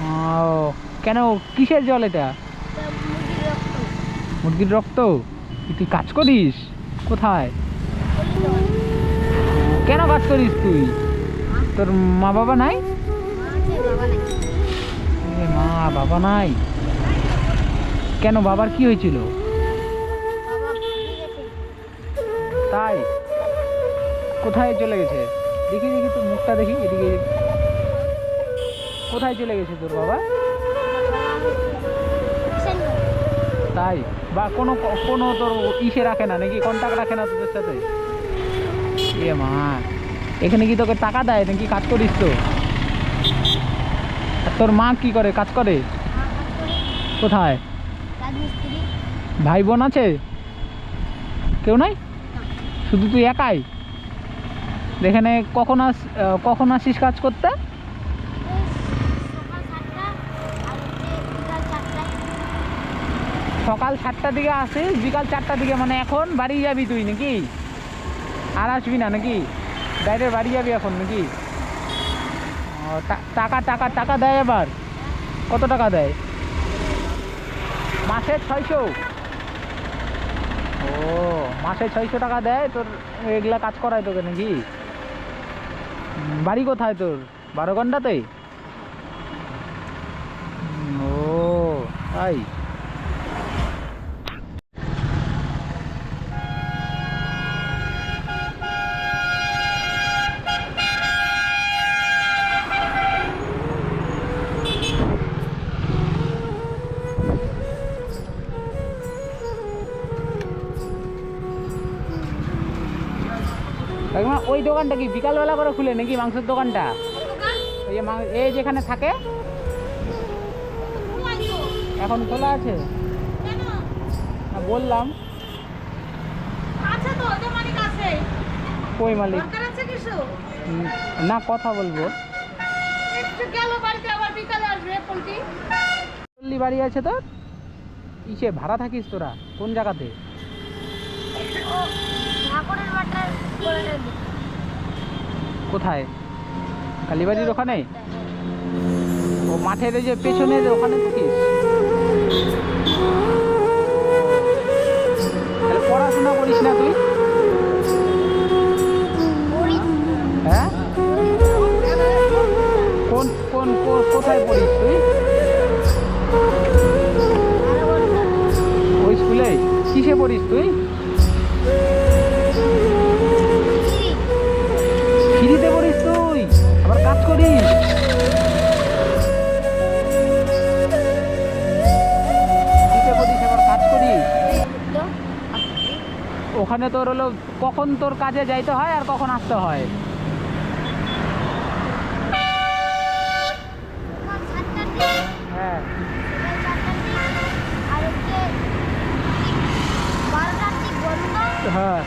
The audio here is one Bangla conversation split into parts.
ও কেন, কিসের জল এটা? মুরগির রক্ত। তুই কাজ করিস কোথায়? কেন কাজ করিস তুই? তোর মা বাবা নাই? মা বাবা নাই কেন, বাবার কি হয়েছিল? তাই? কোথায় চলে গেছে? দেখি দেখি তোর মুখটা দেখি, এদিকে। কোথায় চলে গেছে তোর বাবা? তাই? বা কোনো কোনো তোর ইসে রাখে না নাকি, কন্টাক্ট রাখে না তোদের সাথে? এ মা, এখানে কি তোকে টাকা দেয় নাকি কাজ করিস তো? আর তোর মা কি করে, কাজ করে কোথায়? ভাই বোন আছে? কেউ নাই, শুধু তুই একাই? এখানে কখন আসিস কাজ করতে? সকাল 7টার দিকে আসিস, বিকাল 4টার দিকে, মানে এখন বাড়ি যাবি তুই নাকি? আর আসবি না নাকি? ডাইরেক্ট বাড়ি যাবি এখন নাকি? টাকা টাকা টাকা দেয় এবার? কত টাকা দেয়? মাসে 600? ও, মাসে 600 টাকা দেয় তোর? এগুলা কাজ করায় তোকে নাকি? বাড়ি কোথায় তোর? 12 ঘন্টাতে? ও তাই। কাকিমা, ওই দোকানটা কি বিকালবেলা করে খুলে নাকি, মাংসের দোকানটা? এই এই যেখানে থাকে এখন খোলা আছে? বললাম কই মালিক? না, কথা বলবো। বাড়ি আছে তোর? ইসে ভাড়া থাকিস তোরা? কোন জায়গাতে? কোথায়? কালীবাড়ির ওখানে? ও মাঠের ওই যে পেছনে ওখানে থাকিস? তাহলে পড়াশোনা করিস না তুই? হ্যাঁ, কোন কোন কোথায় পড়িস তুই? ওই স্কুলে? কিসে পড়িস তুই? ফ্রিতে পড়িস তুই, আবার কাজ করিস? ফ্রিতে পড়িস আবার কাজ করিস? ওখানে তোর হলো কখন তোর কাজে যাইতে হয় আর কখন আসতে হয়? হ্যাঁ, হ্যাঁ।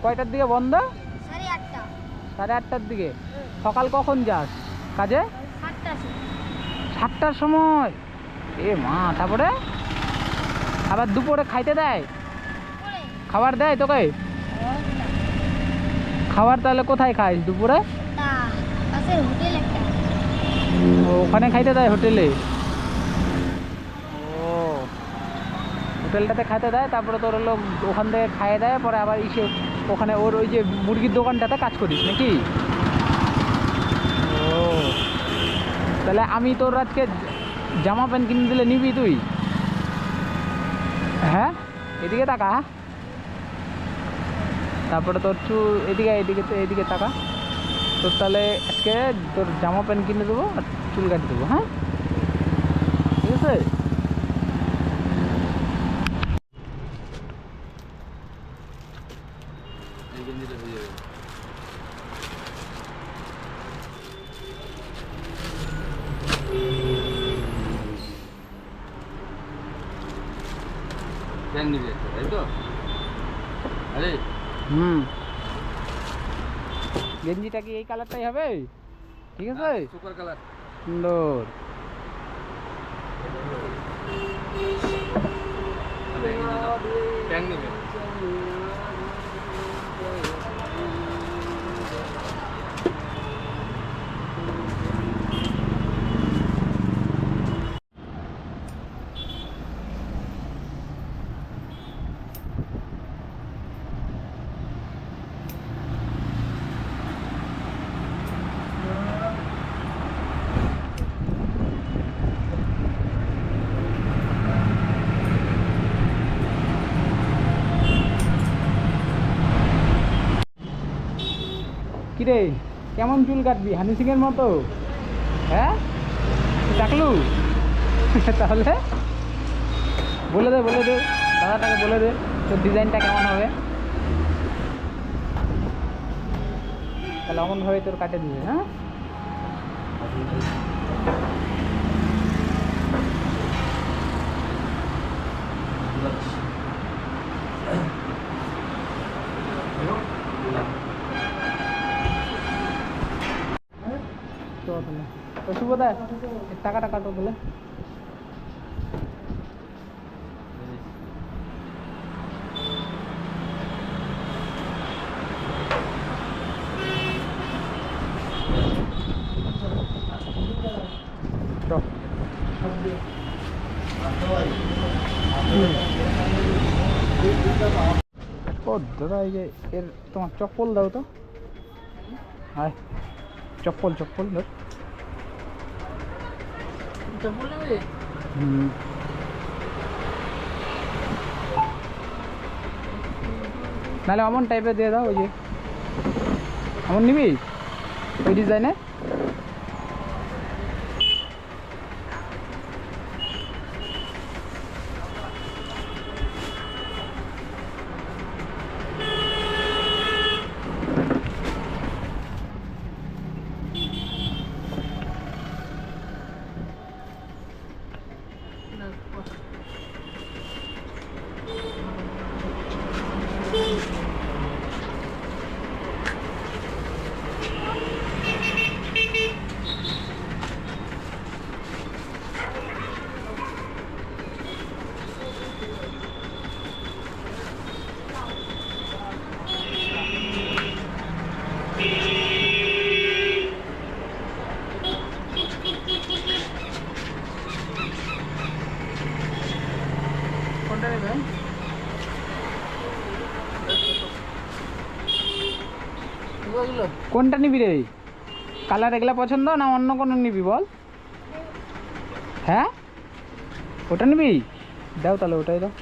কয়টার দিকে বন্ধ? 8:30টার দিকে। সকাল কখন যাস কাজে? 7টার সময়? এ মা, তারপরে আবার দুপুরে খাইতে দেয়? খাবার দেয় তোকে? খাবার তাহলে কোথায় খাইস দুপুরে? ওখানে খাইতে দেয়, হোটেলে? ও, হোটেলটাতে খাইতে দেয়, তারপরে তোর হলো ওখান থেকে খাইয়ে দেয়, পরে আবার এসে ওখানে ওর ওই যে মুরগির দোকানটাতে কাজ করিস নাকি? ও, তাহলে আমি তোর আজকে জামা প্যান্ট কিনে দিলে নিবি তুই? হ্যাঁ, এদিকে তাকা। তারপরে তোর এদিকে এদিকে এদিকে তাকা। তোর তাহলে আজকে তোর জামা প্যান্ট কিনে দেবো আর চুল কাটি দেবো, হ্যাঁ? ঠিক আছে? গেঞ্জিটা কি এই কালারটাই হবে? ঠিক আছে, সুপার কালার, সুন্দর। প্যান্ট নিবে। কিরে কেমন চুল কাটবি হানি সিং এর মতো? হ্যাঁ টাকলু তাহলে বলে দে দাদাটাকে বলে দে তোর ডিজাইনটা কেমন হবে। তাহলে অমনভাবে তোর কাটে দিবে। হ্যাঁ তো শুভদা টাকাটা কাটো বলে। ও দাদা এই যে এর তোমার চপ্পল দাও তো। হায় চপ্পল ধর। নাহলে অমন টাইপের দিয়ে দাও। ওই যে অমন নিবি ওই ডিজাইনের। কোনটা নেবেন? কোনটা নিবি রে? কালার এগুলা পছন্দ না অন্য কোনো নিবি বল? হ্যাঁ ওটা নিবি? দাও তাহলে ওটাই দাও।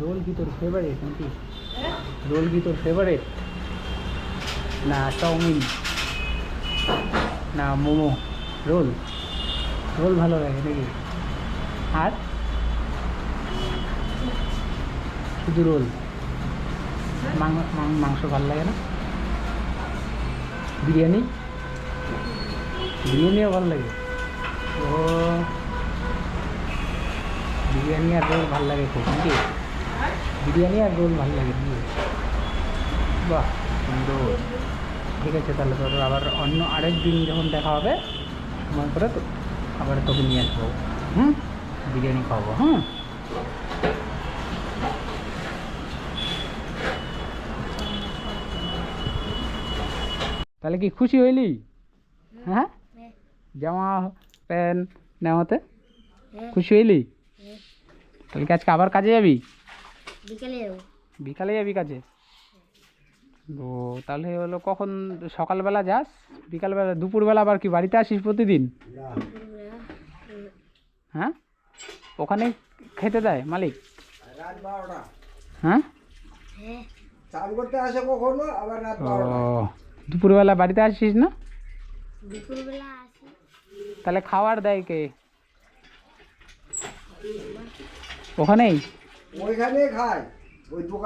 रोल की তোর ফেভারিট নাকি? রোল কি তোর ফেভারিট না চাউমিন না মোমো? রোল ভালো লাগে নাকি? আর শুধু রোল? মাংস ভালো লাগে না? বিরিয়ানিও ভালো লাগে? ও বিরিয়ানি আর রোল ভালো লাগে খুব নাকি? বিরিয়ানি আর রোল ভালো লাগে নাকি? বাহ সুন্দর। ঠিক আছে তাহলে তোর আবার অন্য আরেক দিন যখন দেখা হবে সময় করে তো আবার তোকে নিয়ে আসবো। বিরিয়ানি খাওয়াবো। তাহলে কি খুশি হইলি? হ্যাঁ জামা প্যান্ট নেওয়াতে খুশি হইলি? তাহলে কি আজকে আবার কাজে যাবি? বিকালে যাবি কাজে? ও তাহলে হলো কখন? সকালবেলা যাস, বিকালবেলা, দুপুরবেলা আবার কি বাড়িতে আসিস প্রতিদিন? হ্যাঁ ওখানে খেতে দেয় মালিক? হ্যাঁ দুপুরবেলা বাড়িতে আসিস না? তাহলে খাবার দেয় কে? ওখানেই খায় ওই দোকান।